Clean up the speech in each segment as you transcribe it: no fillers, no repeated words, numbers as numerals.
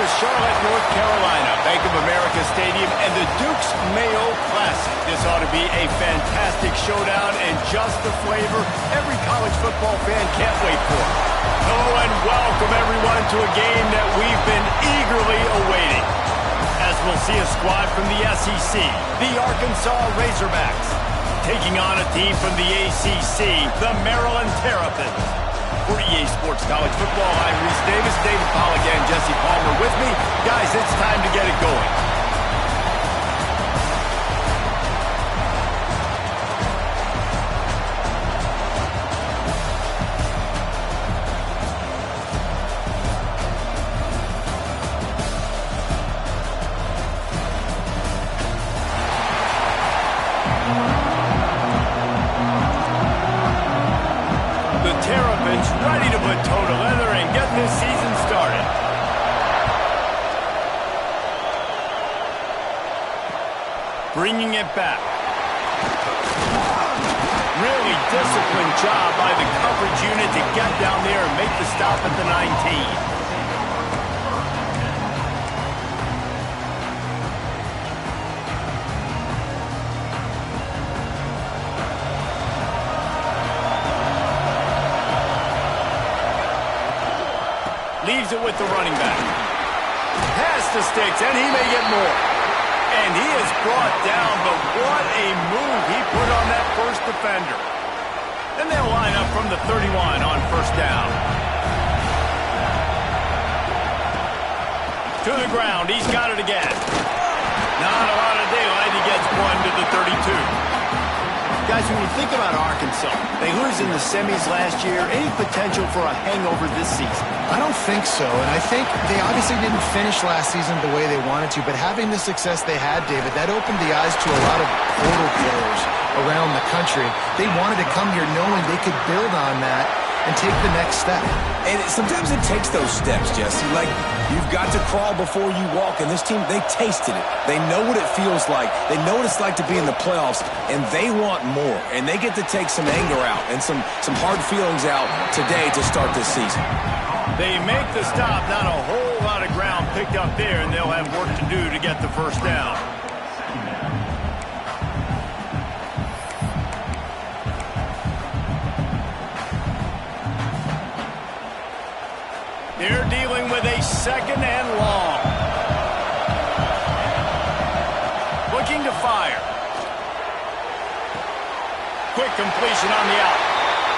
to Charlotte, North Carolina, Bank of America Stadium, and the Duke's Mayo Classic. This ought to be a fantastic showdown and just the flavor every college football fan can't wait for. Hello and welcome everyone to a game that we've been eagerly awaiting. As we'll see a squad from the SEC, the Arkansas Razorbacks, taking on a team from the ACC, the Maryland Terrapins. For EA Sports College Football, I'm Reese Davis, David Pollack, and Jesse Palmer with me. Guys, it's time to get it going. Ready to put toe to leather and get this season started. Bringing it back. Really disciplined job by the coverage unit to get down there and make the stop at the 19. Leaves it with the running back. Pass to Sticks, and he may get more. And he is brought down, but what a move he put on that first defender. And they'll line up from the 31 on first down. To the ground, he's got it again. Not a lot of daylight, he gets one to the 32. Guys, when you think about Arkansas, they lose in the semis last year. Any potential for a hangover this season? I don't think so, and I think they obviously didn't finish last season the way they wanted to, but having the success they had, David, that opened the eyes to a lot of portal players around the country. They wanted to come here knowing they could build on that and take the next step. And sometimes it takes those steps, Jesse. Like, you've got to crawl before you walk, and this team, they tasted it. They know what it feels like. They know what it's like to be in the playoffs, and they want more. And they get to take some anger out and some hard feelings out today to start this season. They make the stop, not a whole lot of ground picked up there, and they'll have work to do to get the first down. They're dealing with a second and long. Looking to fire. Quick completion on the out.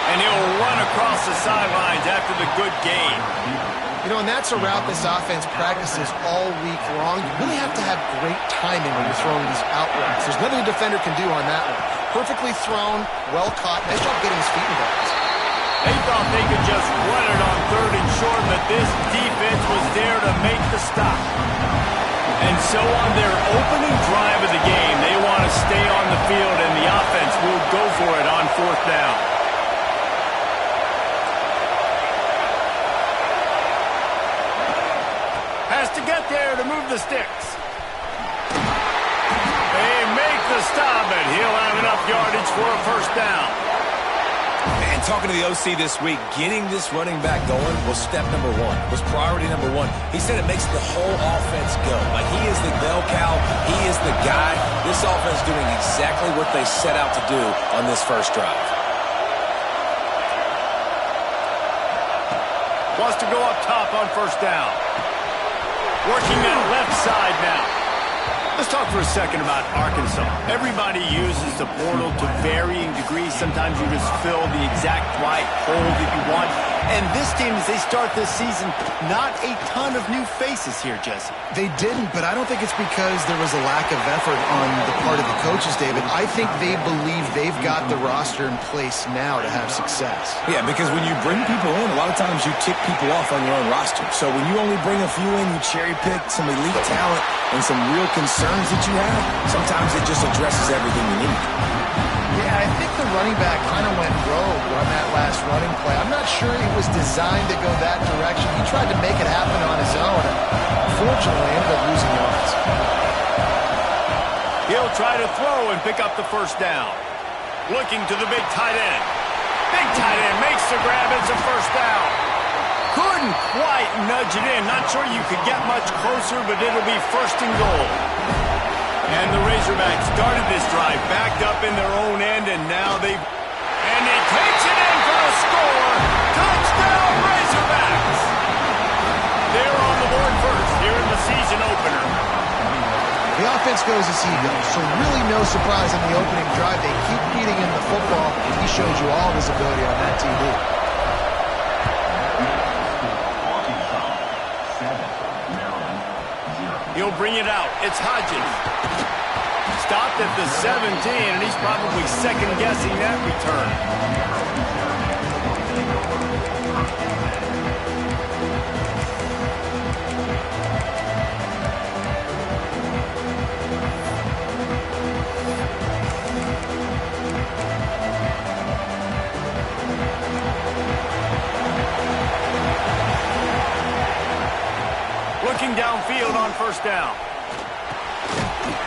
And he'll run across the sidelines after the good gain. You know, and that's a route this offense practices all week long. You really have to have great timing when you're throwing these out routes. There's nothing a defender can do on that one. Perfectly thrown, well caught. Nice job getting his feet in bounds. They thought they could just run it on third and short, but this defense was there to make the stop. And so on their opening drive of the game, they want to stay on the field, and the offense will go for it on fourth down. Has to get there to move the sticks. They make the stop, and he'll have enough yardage for a first down. Man, talking to the OC this week, getting this running back going was step number one, was priority number one. He said it makes the whole offense go. Like, he is the bell cow, he is the guy. This offense doing exactly what they set out to do on this first drive. Wants to go up top on first down. Working that left side now. Let's talk for a second about Arkansas. Everybody uses the portal to varying degrees. Sometimes you just fill the exact right hole that you want. And this team, as they start this season, not a ton of new faces here, Jesse. They didn't, but I don't think it's because there was a lack of effort on the part of the coaches, David. I think they believe they've got the roster in place now to have success. Yeah, because when you bring people in, a lot of times you tick people off on your own roster. So when you only bring a few in, you cherry pick some elite talent and some real concerns that you have, sometimes it just addresses everything you need. Yeah, I think the running back kind of went rogue on that last running play. I'm not sure he was designed to go that direction. He tried to make it happen on his own. Unfortunately, ended up losing yards. He'll try to throw and pick up the first down. Looking to the big tight end. Big tight end makes the grab. It's a first down. Couldn't quite nudge it in. Not sure you could get much closer, but it'll be first and goal. And the Razorbacks started this drive backed up in their own end, and now they... And he takes it in for a score. Touchdown, Razorbacks! They're on the board first here in the season opener. The offense goes as he goes, so really no surprise on the opening drive. They keep feeding him the football, and he showed you all of his ability on that TV. He'll bring it out. It's Hodges. Stopped at the 17, and he's probably second-guessing that return. Looking downfield on first down.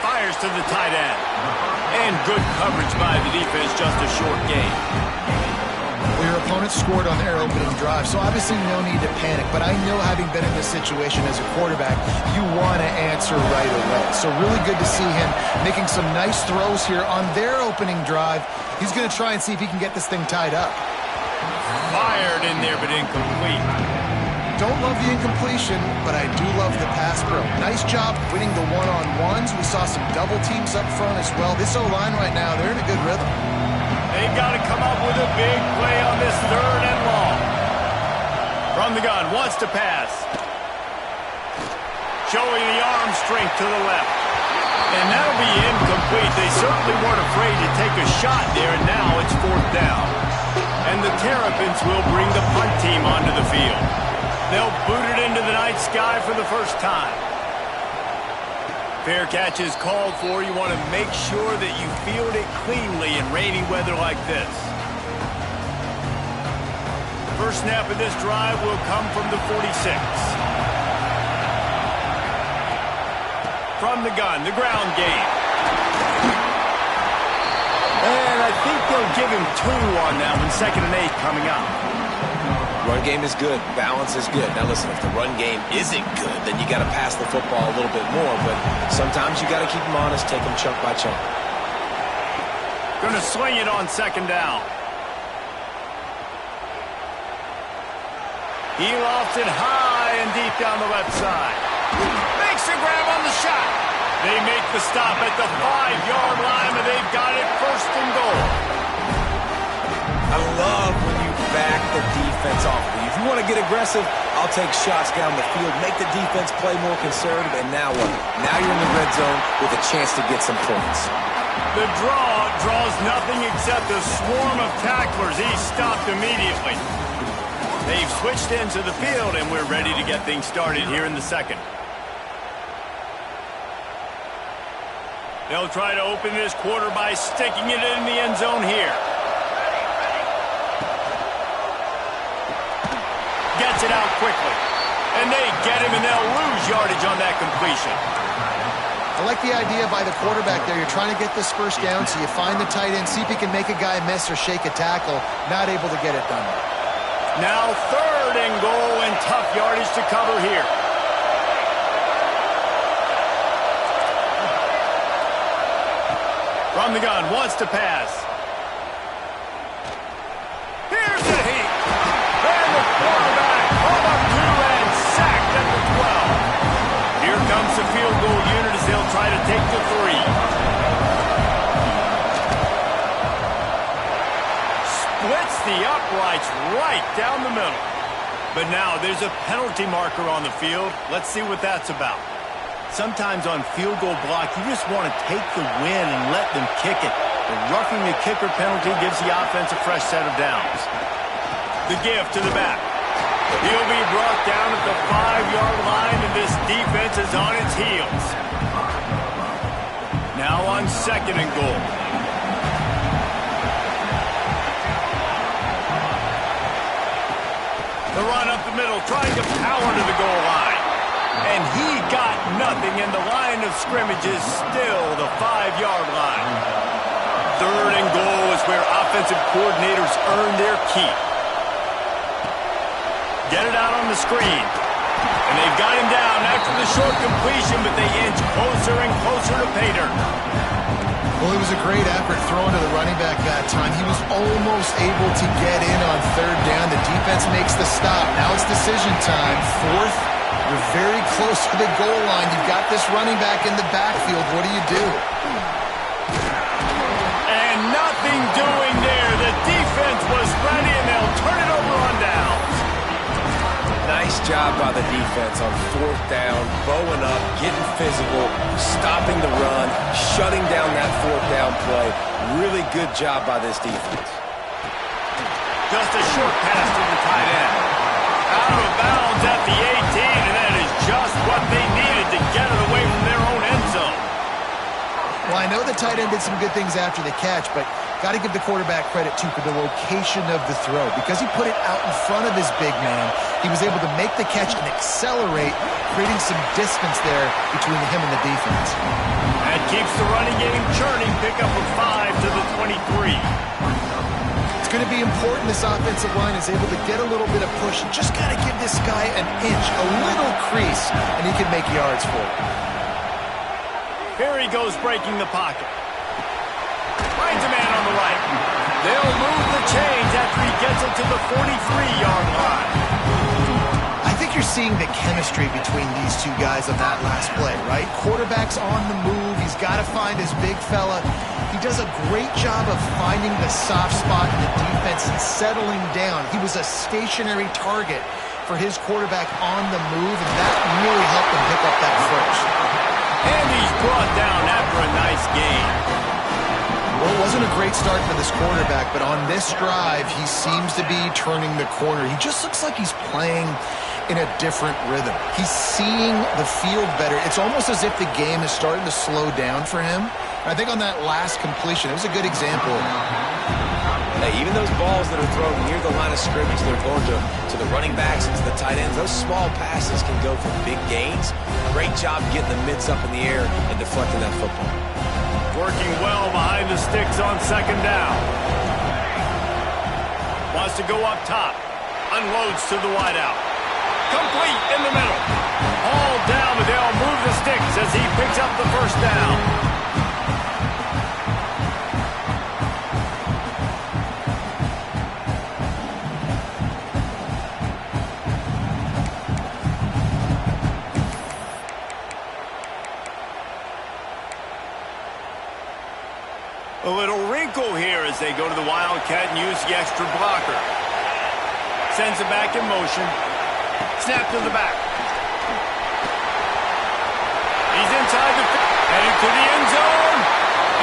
Fires to the tight end. And good coverage by the defense, just a short gain. Well, your opponent scored on their opening drive, so obviously no need to panic. But I know, having been in this situation as a quarterback, you want to answer right away. So really good to see him making some nice throws here on their opening drive. He's going to try and see if he can get this thing tied up. Fired in there, but incomplete. Don't love the incompletion, but I do love the pass pro. Nice job winning the one-on-ones. We saw some double teams up front as well. This O-line right now, they're in a good rhythm. They've got to come up with a big play on this third and long. From the gun, wants to pass. Showing the arm strength to the left. And that'll be incomplete. They certainly weren't afraid to take a shot there, and now it's fourth down. And the Terrapins will bring the punt team onto the field. They'll boot it into the night sky for the first time. Fair catch is called for. You want to make sure that you field it cleanly in rainy weather like this. First snap of this drive will come from the 46. From the gun, the ground game. And I think they'll give him 2 on that one, 2nd and 8 coming up. Run game is good. Balance is good. Now listen, if the run game isn't good, then you got to pass the football a little bit more. But sometimes you got to keep them honest, take them chunk by chunk. Going to swing it on 2nd down. He lofts it high and deep down the left side. Makes a grab on the shot. They make the stop at the 5-yard line, and they've got it first and goal. I love when you back the defense off. If you want to get aggressive, I'll take shots down the field, make the defense play more conservative, and now what? Now you're in the red zone with a chance to get some points. The draw draws nothing except a swarm of tacklers. He's stopped immediately. They've switched into the field, and we're ready to get things started here in the second. They'll try to open this quarter by sticking it in the end zone here. Gets it out quickly. And they get him, and they'll lose yardage on that completion. I like the idea by the quarterback there. You're trying to get this first down, so you find the tight end, see if he can make a guy miss or shake a tackle. Not able to get it done. Now 3rd and goal, and tough yardage to cover here. From the gun, wants to pass. Here's the heat. And the quarterback pulled up 2 and sacked at the 12. Here comes the field goal unit as they'll try to take the 3. Splits the uprights right down the middle. But now there's a penalty marker on the field. Let's see what that's about. Sometimes on field goal block, you just want to take the win and let them kick it. The roughing the kicker penalty gives the offense a fresh set of downs. The give to the back. He'll be brought down at the 5-yard line, and this defense is on its heels. Now on 2nd and goal. The run up the middle, trying to power to the goal line. And he got nothing, and the line of scrimmage is still the 5-yard line. 3rd and goal is where offensive coordinators earn their keep. Get it out on the screen. And they've got him down after the short completion, but they inch closer and closer to pay dirt. Well, it was a great effort throwing to the running back that time. He was almost able to get in on third down. The defense makes the stop. Now it's decision time. Fourth, you're very close to the goal line. You've got this running back in the backfield. What do you do? And nothing doing there. The defense was ready, and they'll turn it over on downs. Nice job by the defense on fourth down, bowing up, getting physical, stopping the run, shutting down that fourth down play. Really good job by this defense. Just a short pass to the tight end. Out of bounds at the 18, and that is just what they needed to get it away from their own end zone. Well, I know the tight end did some good things after the catch, but got to give the quarterback credit, too, for the location of the throw. Because he put it out in front of his big man, he was able to make the catch and accelerate, creating some distance there between him and the defense. That keeps the running game churning. Pick up a 5 to the 23. It's going to be important this offensive line is able to get a little bit of push. And just got to give this guy an inch, a little crease, and he can make yards for it. Here he goes breaking the pocket. Finds a man on the right. They'll move the chains after he gets it to the 43-yard line. I think you're seeing the chemistry between these two guys on that last play, right? Quarterback's on the move. He's got to find his big fella. He does a great job of finding the soft spot in the defense and settling down. He was a stationary target for his quarterback on the move, and that really helped him pick up that first. And he's brought down after a nice gain. Well, it wasn't a great start for this quarterback, but on this drive, he seems to be turning the corner. He just looks like he's playing in a different rhythm. He's seeing the field better. It's almost as if the game is starting to slow down for him. And I think on that last completion, it was a good example. Hey, even those balls that are thrown near the line of scrimmage, they're going to the running backs and to the tight ends. Those small passes can go for big gains. Great job getting the mitts up in the air and deflecting that football. Working well behind the sticks on second down. Wants to go up top. Unloads to the wideout. Complete in the middle. All down, but they'll move the sticks as he picks up the first down. A little wrinkle here as they go to the Wildcat and use the extra blocker. Sends it back in motion. Snap to the back. He's inside the... headed to the end zone.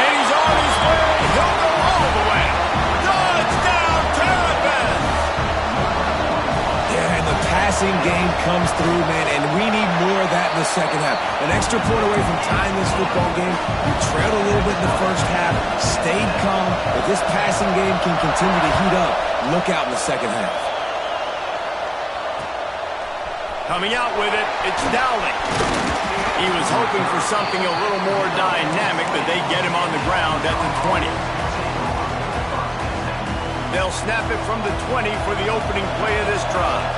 And he's on his way. He'll go all the way. Touchdown, Terrapins! Yeah, and the passing game comes through, man, and we need more of that in the second half. An extra point away from tying this football game. You trailed a little bit in the first half, stayed calm. If this passing game can continue to heat up, look out in the second half. Coming out with it, it's Dowling. He was hoping for something a little more dynamic, but they get him on the ground at the 20. They'll snap it from the 20 for the opening play of this drive.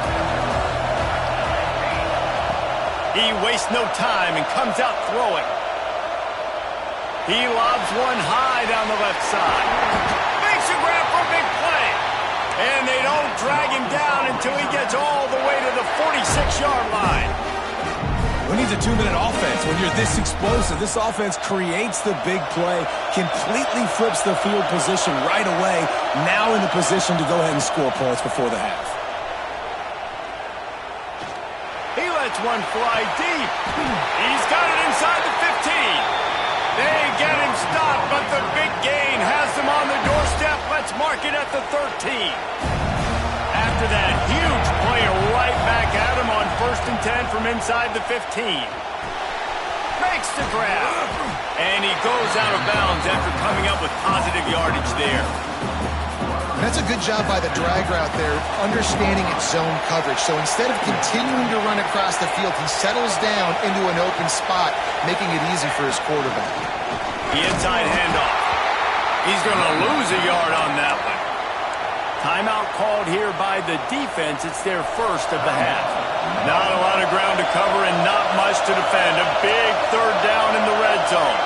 He wastes no time and comes out throwing. He lobs one high down the left side. Makes a grab for a big play. And they don't drag him down until he gets all the way to the 46-yard line. Who needs a 2-minute offense when you're this explosive? This offense creates the big play, completely flips the field position right away, now in the position to go ahead and score points before the half. He lets one fly deep. He's got it inside the 15. They get him stopped, but the big gain has them on the doorstep. Let's mark it at the 13. After that huge play, right back at him on 1st and 10 from inside the 15. Makes the grab. And he goes out of bounds after coming up with positive yardage there. That's a good job by the drag route there, understanding its zone coverage. So instead of continuing to run across the field, he settles down into an open spot, making it easy for his quarterback. The inside handoff. He's going to lose a yard on that one. Timeout called here by the defense. It's their first of the half. Not a lot of ground to cover and not much to defend. A big third down in the red zone.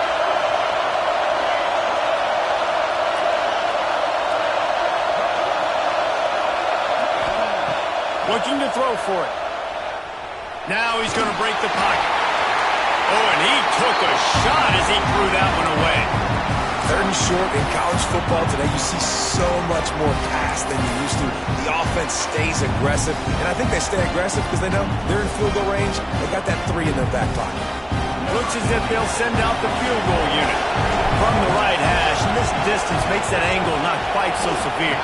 Looking to throw for it. Now he's going to break the pocket. Oh, and he took a shot as he threw that one away. Third and short in college football today, you see so much more pass than you used to. The offense stays aggressive, and I think they stay aggressive because they know they're in field goal range. They got that 3 in their back pocket. Looks as if they'll send out the field goal unit from the right hash, and this distance makes that angle not quite so severe.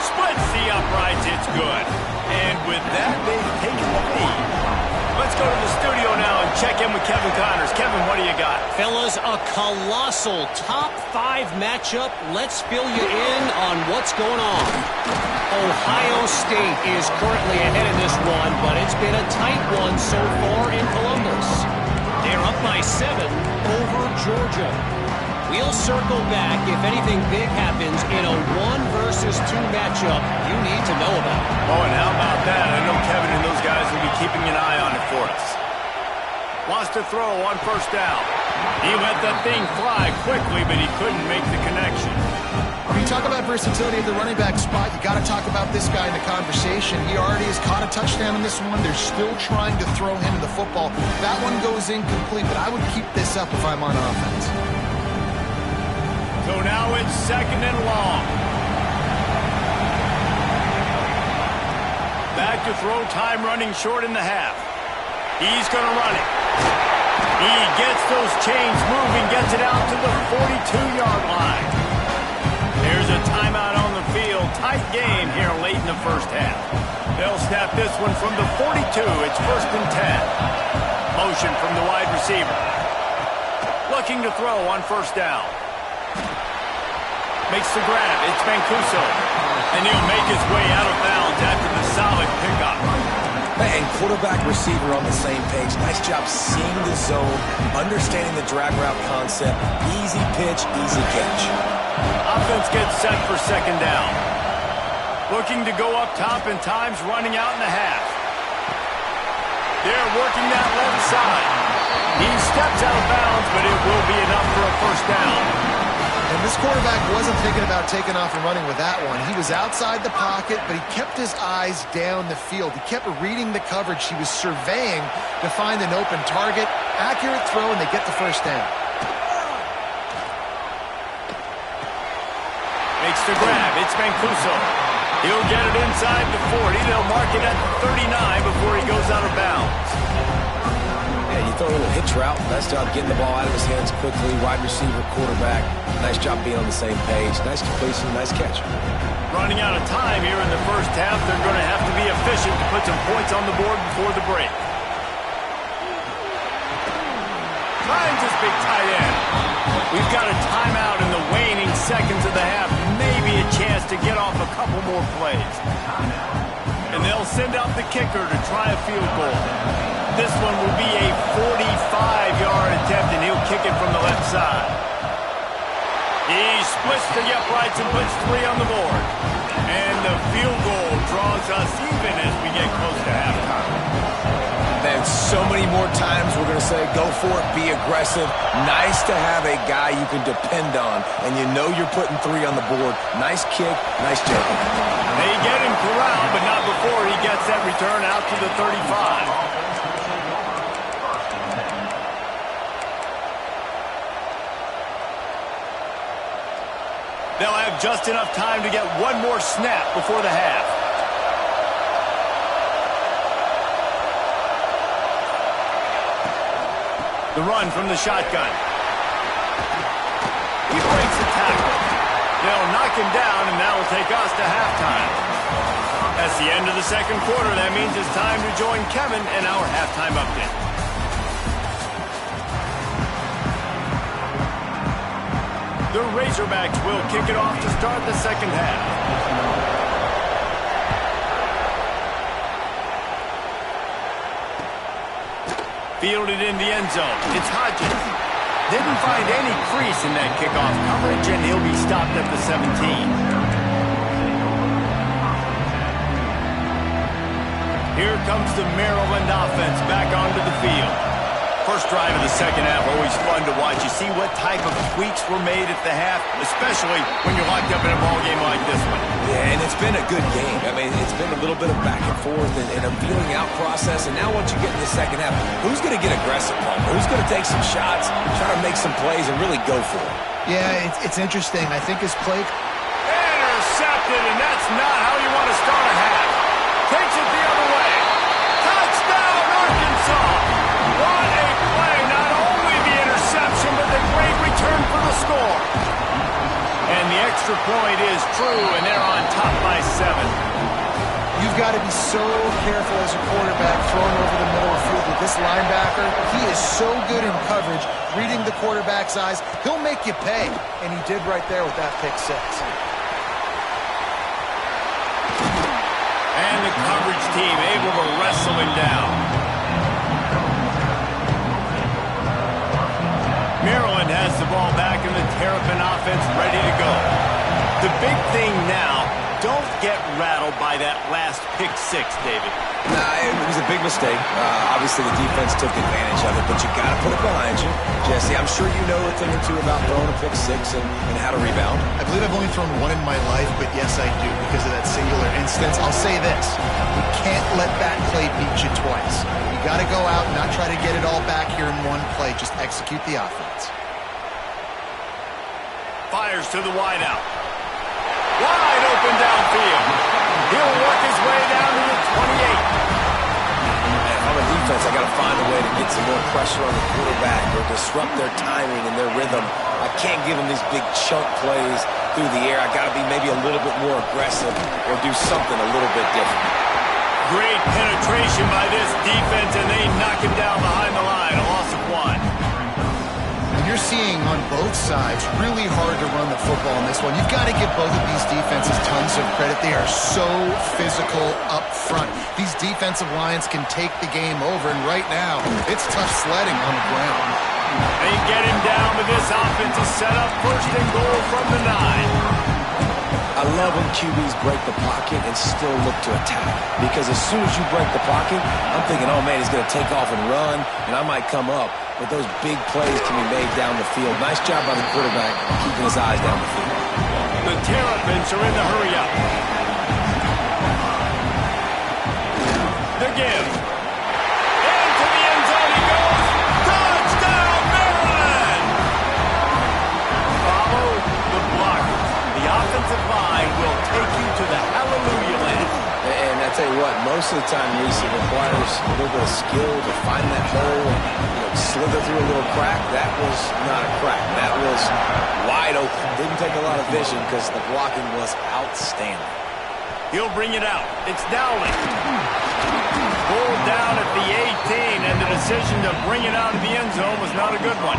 Splits the uprights, it's good. And with that, they've taken the lead. Let's go to the studio now and check in with Kevin Connors. Kevin, what do you got? Fellas, a colossal top 5 matchup. Let's fill you in on what's going on. Ohio State is currently ahead in this one, but it's been a tight one so far in Columbus. They're up by 7 over Georgia. We'll circle back if anything big happens in a 1 versus 2 matchup you need to know about. Oh, and how about that? I know Kevin and those guys will be keeping an eye on it for us. Wants to throw on first down. He let that thing fly quickly, but he couldn't make the connection. When you talk about versatility at the running back spot, you got to talk about this guy in the conversation. He already has caught a touchdown in this one. They're still trying to throw him the football. That one goes incomplete, but I would keep this up if I'm on offense. So now it's 2nd and long. Back to throw, time running short in the half. He's going to run it. He gets those chains moving, gets it out to the 42-yard line. There's a timeout on the field. Tight game here late in the first half. They'll snap this one from the 42. It's 1st and 10. Motion from the wide receiver. Looking to throw on first down. Makes the grab. It's Mancuso. And he'll make his way out of bounds after the solid pickup. And quarterback receiver on the same page. Nice job seeing the zone, understanding the drag route concept. Easy pitch, easy catch. Offense gets set for 2nd down. Looking to go up top, and time's running out in the half. They're working that left side. He steps out of bounds, but it will be enough for a first down. And this quarterback wasn't thinking about taking off and running with that one. He was outside the pocket, but he kept his eyes down the field. He kept reading the coverage. He was surveying to find an open target. Accurate throw, and they get the first down. Makes the grab. It's Mancuso. He'll get it inside the 40. They'll mark it at the 39 before he goes out of bounds. Yeah, you throw a little hitch route. Nice job getting the ball out of his hands quickly. Wide receiver, quarterback. Nice job being on the same page. Nice completion, nice catch. Running out of time here in the first half. They're going to have to be efficient to put some points on the board before the break. Finds his big tight end. We've got a timeout in the waning seconds of the half. Maybe a chance to get off a couple more plays. And they'll send out the kicker to try a field goal. This one will be a 45-yard attempt, and he'll kick it from the left side. He splits the uprights and puts 3 on the board. And the field goal draws us even as we get close to halftime. And so many more times we're going to say, go for it, be aggressive. Nice to have a guy you can depend on, and you know you're putting 3 on the board. Nice kick, nice jump. They get him corralled, but not before he gets that return out to the 35. They'll have just enough time to get one more snap before the half. The run from the shotgun. He breaks the tackle. They'll knock him down, and that will take us to halftime. That's the end of the second quarter. That means it's time to join Kevin in our halftime update. The Razorbacks will kick it off to start the second half. Fielded in the end zone. It's Hodges. Didn't find any crease in that kickoff coverage, and he'll be stopped at the 17. Here comes the Maryland offense back onto the field. First drive of the second half, always fun to watch. You see what type of tweaks were made at the half, especially when you're locked up in a ball game like this one. Yeah, and it's been a good game. I mean, it's been a little bit of back and forth and a feeling out process. And now once you get in the second half, who's going to get aggressive, Palmer? Who's going to take some shots, try to make some plays, and really go for it? Yeah, it's interesting. I think his play... Intercepted, and that's not how you want to start a half. Takes it the other way. Touchdown, Arkansas! What a play. Not only the interception, but the great return for the score. And the extra point is true, and they're on top by 7. You've got to be so careful as a quarterback throwing over the middle of the field with this linebacker. He is so good in coverage, reading the quarterback's eyes. He'll make you pay, and he did right there with that pick 6. And the coverage team able to wrestle him down. Maryland has the ball back in the Terrapin offense ready to go. The big thing now, don't get rattled by that last pick 6, David. Nah, it was a big mistake. Obviously, the defense took advantage of it, but you got to put it behind you. Jesse, I'm sure you know a thing or two about throwing a pick 6 and how to rebound. I believe I've only thrown one in my life, but yes, I do because of that singular instance. I'll say this. You can't let that play beat you twice. You got to go out and not try to get it all back here in one play. Just execute the offense. Fires to the wideout. Wide open downfield. He'll work his way down to the 28. And on the defense, I got to find a way to get some more pressure on the quarterback or disrupt their timing and their rhythm. I can't give them these big chunk plays through the air. I got to be maybe a little bit more aggressive or do something a little bit different. Great penetration by this defense, and they knock him down behind the line. A loss of 1. You're seeing on both sides really hard to run the football in this one. You've got to give both of these defenses tons of credit. They are so physical up front. These defensive lines can take the game over, and right now, it's tough sledding on the ground. They get him down with this offensive setup. First and goal from the 9. I love when QBs break the pocket and still look to attack. Because as soon as you break the pocket, I'm thinking, oh man, he's going to take off and run, and I might come up. But those big plays can be made down the field. Nice job by the quarterback keeping his eyes down the field. The Terrapins are in the hurry up. The give. Into the end zone he goes. Touchdown, Maryland! Follow the blockers. The offensive line will take you to the hallelujah land. And I tell you what, most of the time, Reese, it requires a little bit of skill to find that hole and slither through a little crack. That was not a crack. That was wide open. Didn't take a lot of vision because the blocking was outstanding. He'll bring it out. It's Dowling. Pulled down at the 18, and the decision to bring it out of the end zone was not a good one.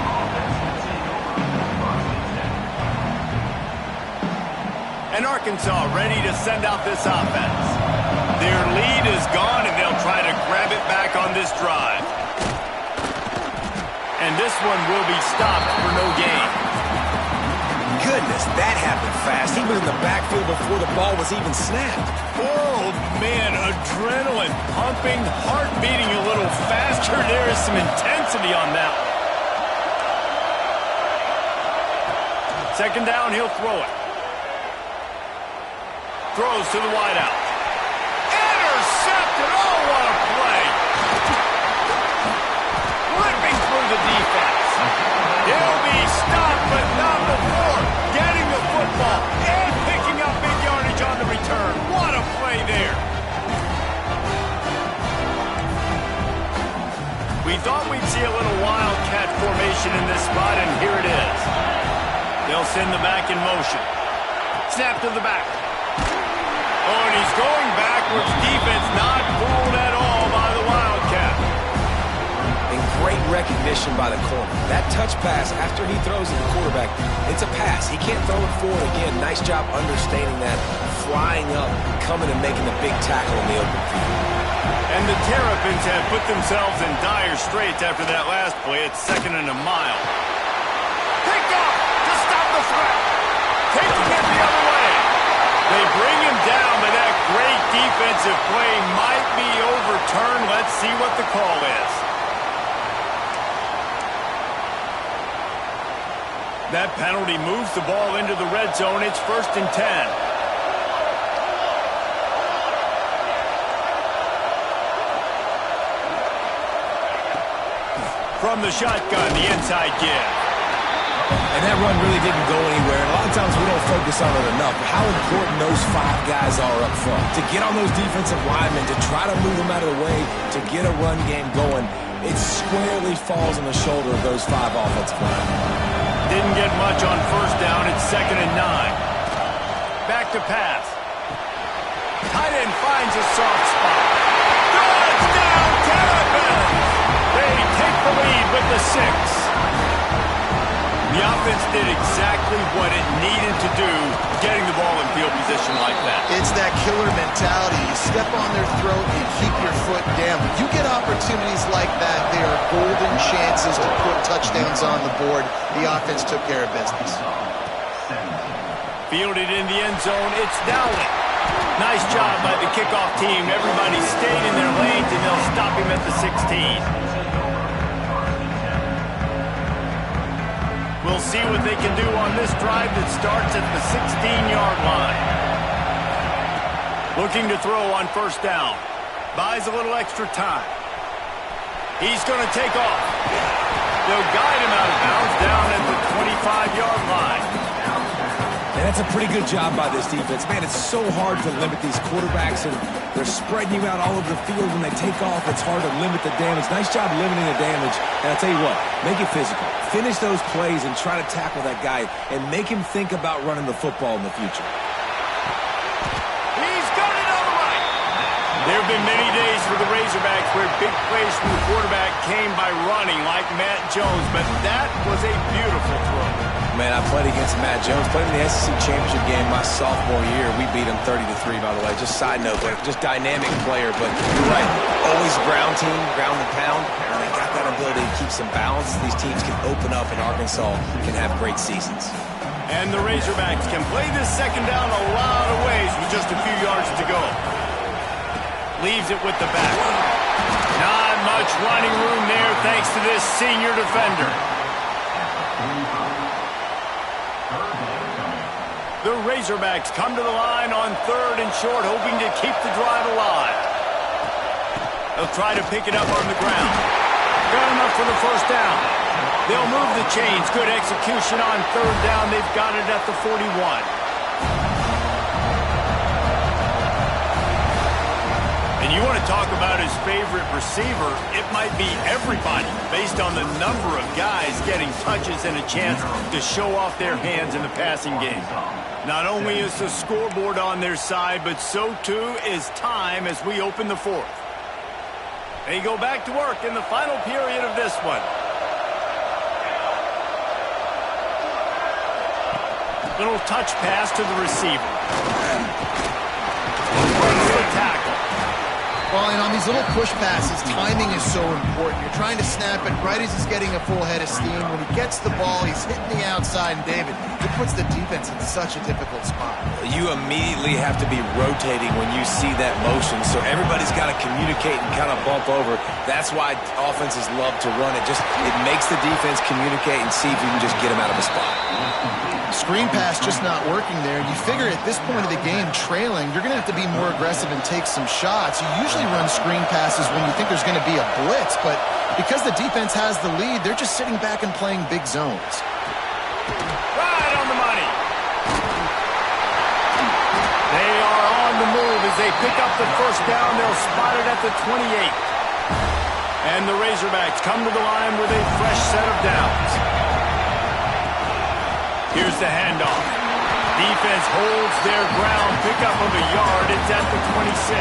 And Arkansas ready to send out this offense. Their lead is gone, and they'll try to grab it back on this drive. And this one will be stopped for no gain. Goodness, that happened fast. He was in the backfield before the ball was even snapped. Oh, man, adrenaline pumping, heart beating a little faster. There is some intensity on that one. Second down, he'll throw it. Throws to the wideout. Intercepted. Oh, what a play. Ripping through the defense. He'll be stopped, but not before getting the football and picking up big yardage on the return. What a play there. We thought we'd see a little wildcat formation in this spot, and here it is. They'll send the back in motion. Snap to the back. Oh, and he's going backwards. Defense not fooled at all by the Wildcat. And great recognition by the corner. That touch pass after he throws at the quarterback, it's a pass. He can't throw it forward again. Nice job understanding that, flying up, coming and making the big tackle in the open field. And the Terrapins have put themselves in dire straits after that last play. It's 2nd and a mile. Picked off to stop the threat. Taking it the other way. They bring him down, but that great defense offensive play might be overturned. Let's see what the call is. That penalty moves the ball into the red zone. It's 1st and 10. From the shotgun, the inside give. And that run really didn't go anywhere. And a lot of times we don't focus on it enough. But how important those 5 guys are up front. To get on those defensive linemen, to try to move them out of the way, to get a run game going, it squarely falls on the shoulder of those 5 offensive linemen. Didn't get much on 1st down. It's 2nd and 9. Back to pass. Tight end finds a soft spot. Touchdown, Terrapins! They take the lead with the 6. The offense did exactly what it needed to do, getting the ball in field position like that. It's that killer mentality. You step on their throat and you keep your foot down. When you get opportunities like that, they are golden chances to put touchdowns on the board. The offense took care of business. Fielded in the end zone, it's Dowling. Nice job by the kickoff team. Everybody stayed in their lanes, and they'll stop him at the 16. We'll see what they can do on this drive that starts at the 16-yard line. Looking to throw on 1st down. Buys a little extra time. He's going to take off. They'll guide him out of bounds down at the 25-yard line. And that's a pretty good job by this defense. Man, it's so hard to limit these quarterbacks, and they're spreading you out all over the field. When they take off, it's hard to limit the damage. Nice job limiting the damage. And I'll tell you what, make it physical. Finish those plays and try to tackle that guy and make him think about running the football in the future. He's got it on the right. There have been many days for the Razorbacks where big plays from the quarterback came by running like Matt Jones, but that was a beautiful throw. Man, I played against Matt Jones. Played in the SEC Championship game my sophomore year. We beat him 30-3, by the way. Just side note, but just dynamic player. But you're right, always ground team, ground and pound. And they got that ability to keep some balance. These teams can open up, and Arkansas can have great seasons. And the Razorbacks can play this 2nd down a lot of ways with just a few yards to go. Leaves it with the back. Not much running room there thanks to this senior defender. The Razorbacks come to the line on 3rd and short, hoping to keep the drive alive. They'll try to pick it up on the ground. Got enough for the 1st down. They'll move the chains. Good execution on 3rd down. They've got it at the 41. And you want to talk about his favorite receiver, it might be everybody based on the number of guys getting touches and a chance to show off their hands in the passing game. Not only is the scoreboard on their side, but so too is time as we open the 4th. They go back to work in the final period of this one. Little touch pass to the receiver. Breaks the tackle. Well, and on these little push passes, timing is so important. You're trying to snap it right as he's getting a full head of steam. When he gets the ball, he's hitting the outside, and David, it puts the defense in such a difficult spot. You immediately have to be rotating when you see that motion, so everybody's got to communicate and kind of bump over. That's why offenses love to run it. It makes the defense communicate and see if you can just get them out of the spot. Screen pass just not working there. You figure at this point of the game, trailing, you're going to have to be more aggressive and take some shots. You usually run screen passes when you think there's going to be a blitz, but because the defense has the lead, they're just sitting back and playing big zones. Right on the money. They are on the move as they pick up the 1st down. They'll spot it at the 28. And the Razorbacks come to the line with a fresh set of downs. Here's the handoff. Defense holds their ground. Pickup of a yard. It's at the 26.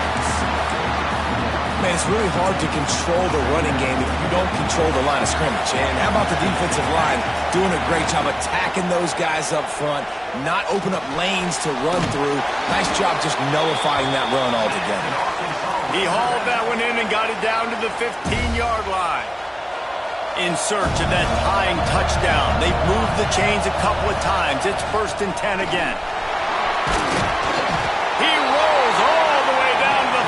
Man, it's really hard to control the running game if you don't control the line of scrimmage. And how about the defensive line doing a great job attacking those guys up front, not open up lanes to run through. Nice job just nullifying that run altogether. He hauled that one in and got it down to the 15-yard line. In search of that tying touchdown. They've moved the chains a couple of times. It's 1st and 10 again. He rolls all the way down to the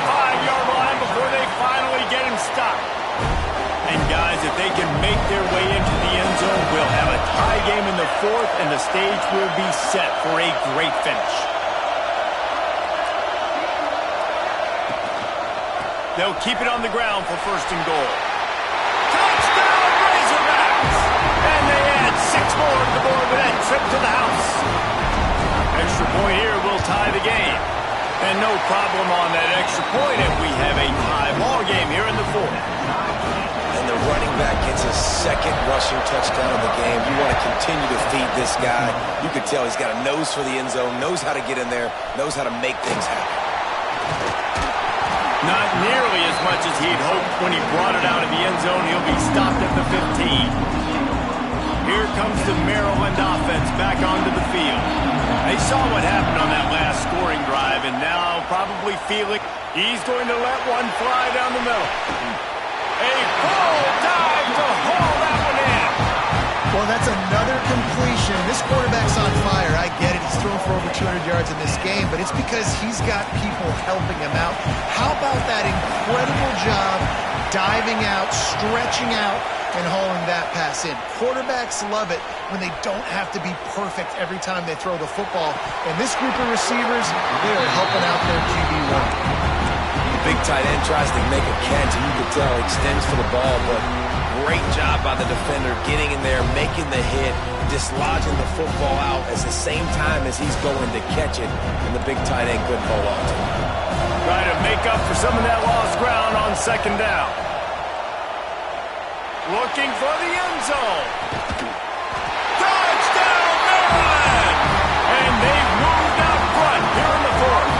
fourth, and the stage will be set for a great finish. They'll keep it on the ground for first and goal. Touchdown, Razorbacks! And they add 6 more to the board with that trip to the house. Extra point here will tie the game. And no problem on that extra point if we have a tie ball game here in the fourth. And the running back gets his second rushing touchdown of the game. You want to continue to feed this guy. You can tell he's got a nose for the end zone, knows how to get in there, knows how to make things happen. Not nearly as much as he'd hoped when he brought it out of the end zone. He'll be stopped at the 15. Here comes the Maryland offense back onto the field. They saw what happened on that last scoring drive, and now probably feeling he's going to let one fly down the middle. A full dive to haul that one in. Well, that's another completion. This quarterback's on fire. I get it. He's thrown for over 200 yards in this game, but it's because he's got people helping him out. How about that incredible job diving out, stretching out, and hauling that pass in? Quarterbacks love it when they don't have to be perfect every time they throw the football. And this group of receivers, they are helping out their QB1. The big tight end tries to make a catch, and you can tell he extends for the ball, but great job by the defender getting in there, making the hit, dislodging the football out at the same time as he's going to catch it, and the big tight end couldn't hold on to it. Try to make up for some of that lost ground on second down. Looking for the end zone. Touchdown, Maryland! And they've moved out front here in the fourth.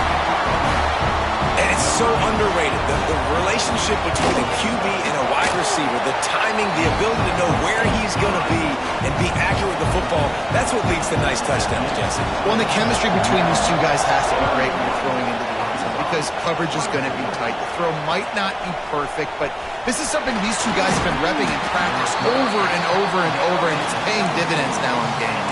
And it's so underrated. The relationship between a QB and a wide receiver, the timing, the ability to know where he's going to be and be accurate with the football, that's what leads to nice touchdowns, Jesse. Well, and the chemistry between these two guys has to be great when you're throwing into the end zone because coverage is going to be tight. The throw might not be perfect, but this is something these two guys have been repping in practice over and over and over, and it's paying dividends now in game.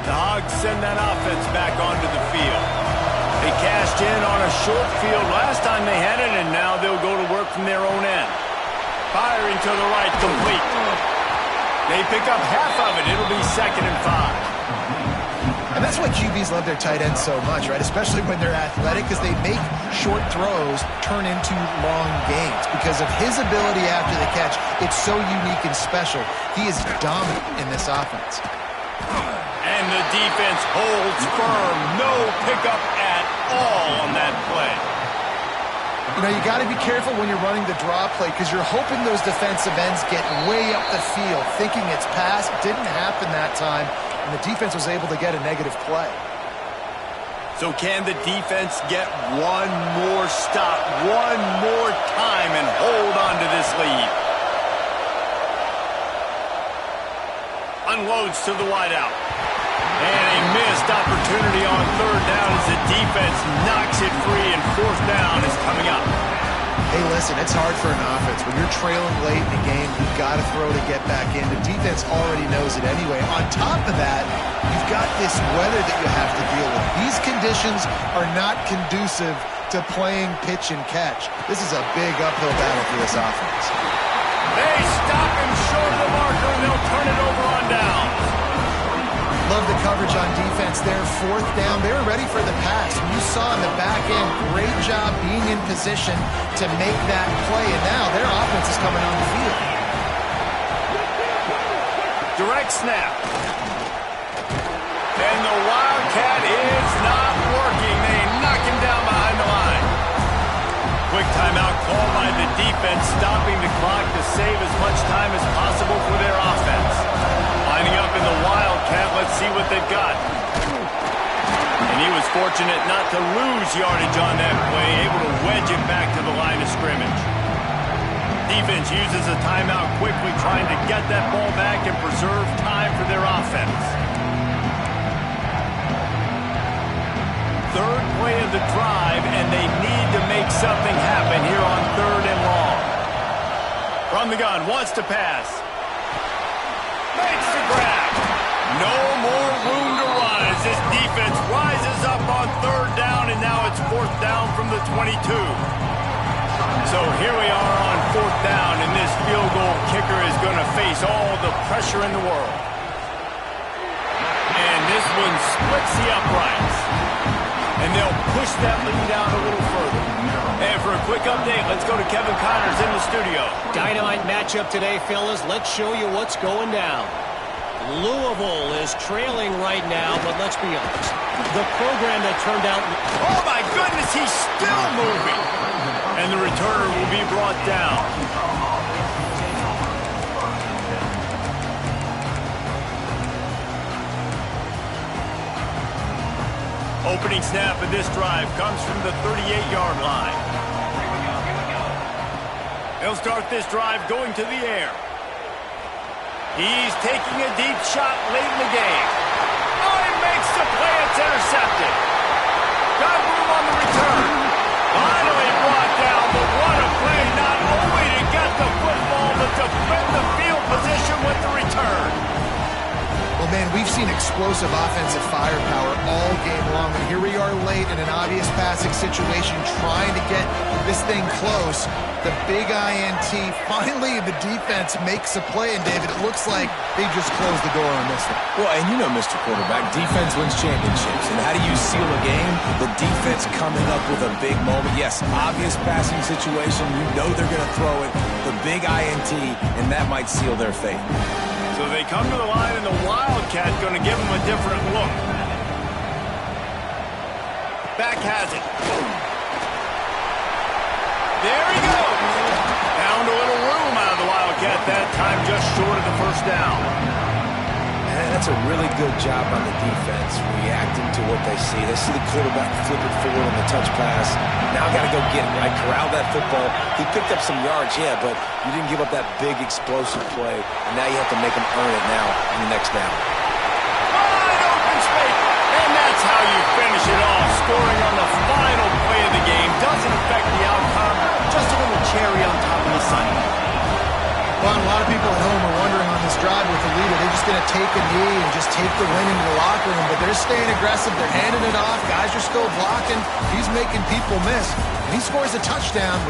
The Hogs send that offense back onto the field. They cashed in on a short field last time they had it, and now they'll go to work from their own end. Firing to the right, complete. They pick up half of it. It'll be 2nd and 5. And that's why QBs love their tight ends so much, right? Especially when they're athletic, because they make short throws turn into long gains. Because of his ability after the catch, it's so unique and special. He is dominant in this offense. And the defense holds firm. No pickup at all on that play. You know, you got to be careful when you're running the draw play because you're hoping those defensive ends get way up the field, thinking it's pass. Didn't happen that time, and the defense was able to get a negative play. So can the defense get one more stop, one more time, and hold on to this lead? Unloads to the wideout. And a missed opportunity on 3rd down as the defense knocks it free, and 4th down is coming up. Hey, listen, it's hard for an offense. When you're trailing late in the game, you've got to throw to get back in. The defense already knows it anyway. On top of that, you've got this weather that you have to deal with. These conditions are not conducive to playing pitch and catch. This is a big uphill battle for this offense. They stop him short of the marker, and they'll turn it over on down. Love the coverage on defense there. 4th down. They were ready for the pass. You saw in the back end, great job being in position to make that play. And now their offense is coming on the field. Direct snap. And the Wildcat is not working. They knock him down behind the line. Quick timeout called by the defense, stopping the clock to save as much time as possible for their offense. Lining up in the Wildcat, let's see what they've got. And he was fortunate not to lose yardage on that play, able to wedge it back to the line of scrimmage. Defense uses a timeout quickly, trying to get that ball back and preserve time for their offense. 3rd play of the drive, and they need to make something happen here on 3rd and long. From the gun, wants to pass. Makes the grab. No more room to run as this defense rises is up on 3rd down, and now it's 4th down from the 22. So here we are on 4th down, and this field goal kicker is going to face all the pressure in the world. And this one splits the uprights. And they'll push that lead down a little further. And for a quick update, let's go to Kevin Connors in the studio. Dynamite matchup today, fellas. Let's show you what's going down. Louisville is trailing right now, but let's be honest. The program that turned out... Oh, my goodness, he's still moving. And the returner will be brought down. Opening snap of this drive comes from the 38-yard line. They'll start this drive going to the air. He's taking a deep shot late in the game. Oh, he makes the play. It's intercepted. Got room on the return. Finally brought down, but what a play. Not only to get the football, but to flip the field position with the return. Well, man, we've seen explosive offensive firepower all game long, and here we are late in an obvious passing situation trying to get this thing close. The big INT, finally the defense makes a play, and David, it looks like they just closed the door on this one. Well, and you know, Mr. Quarterback, defense wins championships. And how do you seal a game? The defense coming up with a big moment. Yes, obvious passing situation. You know they're going to throw it. The big INT, and that might seal their fate. So they come to the line, and the Wildcat going to give them a different look. Back has it. There he goes. Found a little room out of the Wildcat that time, just short of the 1st down. And that's a really good job on the defense, reacting to what they see. They see the quarterback flip it forward on the touch pass. Now got to go get it, right? Corral that football. He picked up some yards, yeah, but you didn't give up that big explosive play. And now you have to make him earn it now in the next down. Wide open space. And that's how you finish it off. Scoring on the final play of the game doesn't affect the outcome. Just a little cherry on top of the sundae. Well, a lot of people at home are wondering on this drive with the lead, are they just going to take a knee and just take the win into the locker room? But they're staying aggressive. They're handing it off. Guys are still blocking. He's making people miss. And he scores a touchdown with